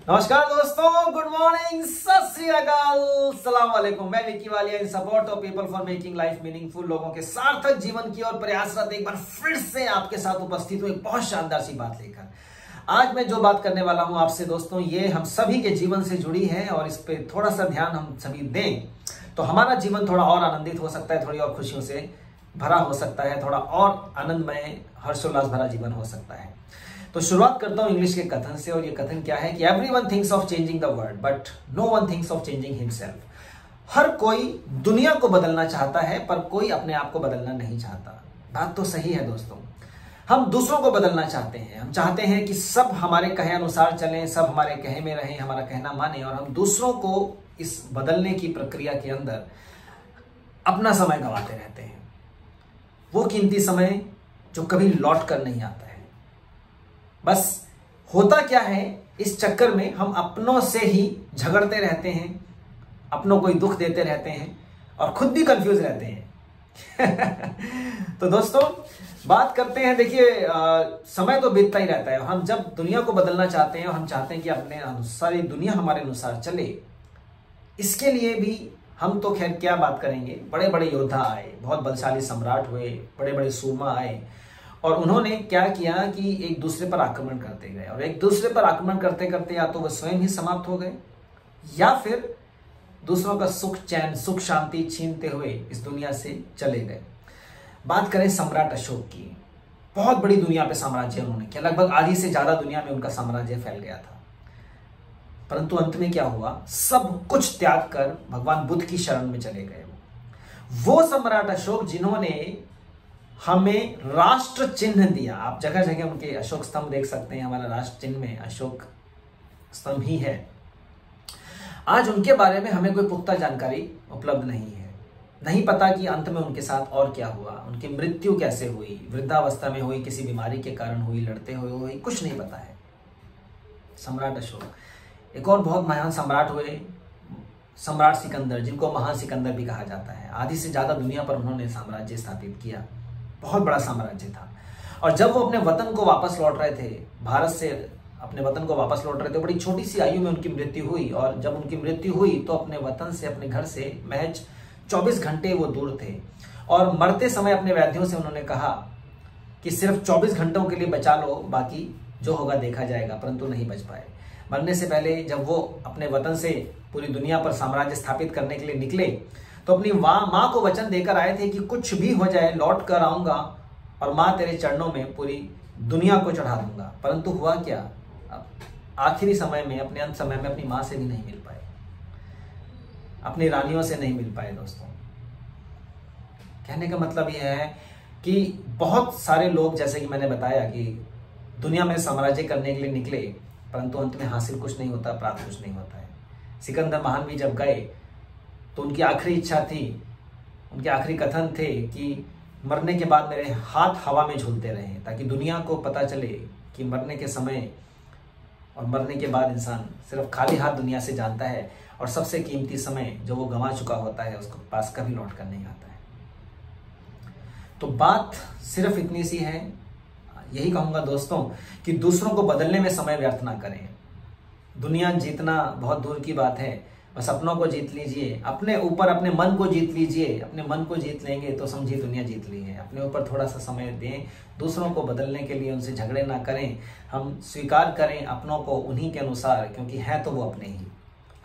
नमस्कार दोस्तों, good morning, सत श्री अकाल, सलाम वालेकुम। मैं विक्की वालिया इन support of people for making life meaningful. लोगों के सार्थक जीवन की ओर प्रयासरत एक बार फिर से आपके साथ उपस्थित हूं एक बहुत शानदार सी बात लेकर। आज मैं जो बात करने वाला हूं आपसे दोस्तों, ये हम सभी के जीवन से जुड़ी है और इस पे थोड़ा सा ध्यान हम सभी दें तो हमारा जीवन थोड़ा और आनंदित हो सकता है, थोड़ी और खुशियों से भरा हो सकता है, थोड़ा और आनंदमय हर्षोल्लास भरा जीवन हो सकता है। तो शुरुआत करता हूं इंग्लिश के कथन से, और ये कथन क्या है कि everyone thinks of changing the world but no one thinks of changing himself. हर कोई दुनिया को बदलना चाहता है पर कोई अपने आप को बदलना नहीं चाहता। बात तो सही है दोस्तों, हम दूसरों को बदलना चाहते हैं। हम चाहते हैं कि सब हमारे कहे अनुसार चलें, सब हमारे कहे में रहें, हमारा कहना माने, और हम दूसरों को इस बदलने की प्रक्रिया के अंदर अपना समय गंवाते रहते हैं। वो कीमती समय जो कभी लौट कर नहीं आता है। बस होता क्या है, इस चक्कर में हम अपनों से ही झगड़ते रहते हैं, अपनों को ही दुख देते रहते हैं और खुद भी कंफ्यूज रहते हैं। तो दोस्तों बात करते हैं, देखिए समय तो बीतता ही रहता है। हम जब दुनिया को बदलना चाहते हैं और हम चाहते हैं कि अपने अनुसार ही दुनिया हमारे अनुसार चले, इसके लिए भी हम तो खैर क्या बात करेंगे। बड़े बड़े योद्धा आए, बहुत बलशाली सम्राट हुए, बड़े बड़े सूरमा आए, और उन्होंने क्या किया कि एक दूसरे पर आक्रमण करते गए, और एक दूसरे पर आक्रमण करते करते या तो वह स्वयं ही समाप्त हो गए या फिर दूसरों का सुख चैन, सुख शांति छीनते हुए इस दुनिया से चले गए। बात करें सम्राट अशोक की, बहुत बड़ी दुनिया पे साम्राज्य उन्होंने किया, लगभग आधी से ज्यादा दुनिया में उनका साम्राज्य फैल गया था। परंतु अंत में क्या हुआ, सब कुछ त्याग कर भगवान बुद्ध की शरण में चले गए। वो सम्राट अशोक जिन्होंने हमें राष्ट्र चिन्ह दिया। आप जगह जगह उनके अशोक स्तंभ देख सकते हैं, हमारा राष्ट्र चिन्ह में अशोक स्तंभ ही है। आज उनके बारे में हमें कोई पुख्ता जानकारी उपलब्ध नहीं है। नहीं पता कि अंत में उनके साथ और क्या हुआ, उनकी मृत्यु कैसे हुई, वृद्धावस्था में हुई, किसी बीमारी के कारण हुई, लड़ते हुए हुई, कुछ नहीं पता है। सम्राट अशोक। एक और बहुत महान सम्राट हुए, सम्राट सिकंदर, जिनको महान सिकंदर भी कहा जाता है। आधी से ज्यादा दुनिया पर उन्होंने साम्राज्य स्थापित किया, बहुत बड़ा साम्राज्य था। और जब वो अपने वतन को वापस लौट रहे थे, भारत से अपने वतन को वापस लौट रहे थे, बड़ी छोटी सी आयु में उनकी मृत्यु हुई। और जब उनकी मृत्यु हुई तो अपने वतन से, अपने घर से महज 24 घंटे वो दूर थे। और मरते समय अपने वैद्यों से उन्होंने कहा कि सिर्फ 24 घंटों के लिए बचा लो, बाकी जो होगा देखा जाएगा, परंतु नहीं बच पाए। मरने से पहले जब वो अपने वतन से पूरी दुनिया पर साम्राज्य स्थापित करने के लिए निकले तो अपनी माँ को वचन देकर आए थे कि कुछ भी हो जाए लौट कर आऊंगा और माँ तेरे चरणों में पूरी दुनिया को चढ़ा दूंगा। परंतु हुआ क्या, आखिरी समय में, अपने अंत समय में अपनी माँ से भी नहीं मिल पाए, अपनी रानियों से नहीं मिल पाए। दोस्तों कहने का मतलब यह है कि बहुत सारे लोग, जैसे कि मैंने बताया, कि दुनिया में साम्राज्य करने के लिए निकले परंतु अंत में हासिल कुछ नहीं होता, प्राप्त कुछ नहीं होता है। सिकंदर महान भी जब गए तो उनकी आखिरी इच्छा थी, उनके आखिरी कथन थे कि मरने के बाद मेरे हाथ हवा में झूलते रहें, ताकि दुनिया को पता चले कि मरने के समय और मरने के बाद इंसान सिर्फ खाली हाथ दुनिया से जानता है, और सबसे कीमती समय जो वो गंवा चुका होता है उसको पास कभी लौट कर नहीं आता है। तो बात सिर्फ इतनी सी है। यही कहूंगा दोस्तों कि दूसरों को बदलने में समय व्यर्थ ना करें। दुनिया जीतना बहुत दूर की बात है, बस अपनों को जीत लीजिए, अपने ऊपर अपने मन को जीत लीजिए। अपने मन को जीत लेंगे तो समझिए दुनिया जीत ली है। अपने ऊपर थोड़ा सा समय दें, दूसरों को बदलने के लिए उनसे झगड़े ना करें, हम स्वीकार करें अपनों को उन्हीं के अनुसार, क्योंकि हैं तो वो अपने ही।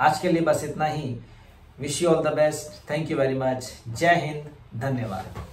आज के लिए बस इतना ही। Wish you all the best, thank you very much, जय हिंद, धन्यवाद।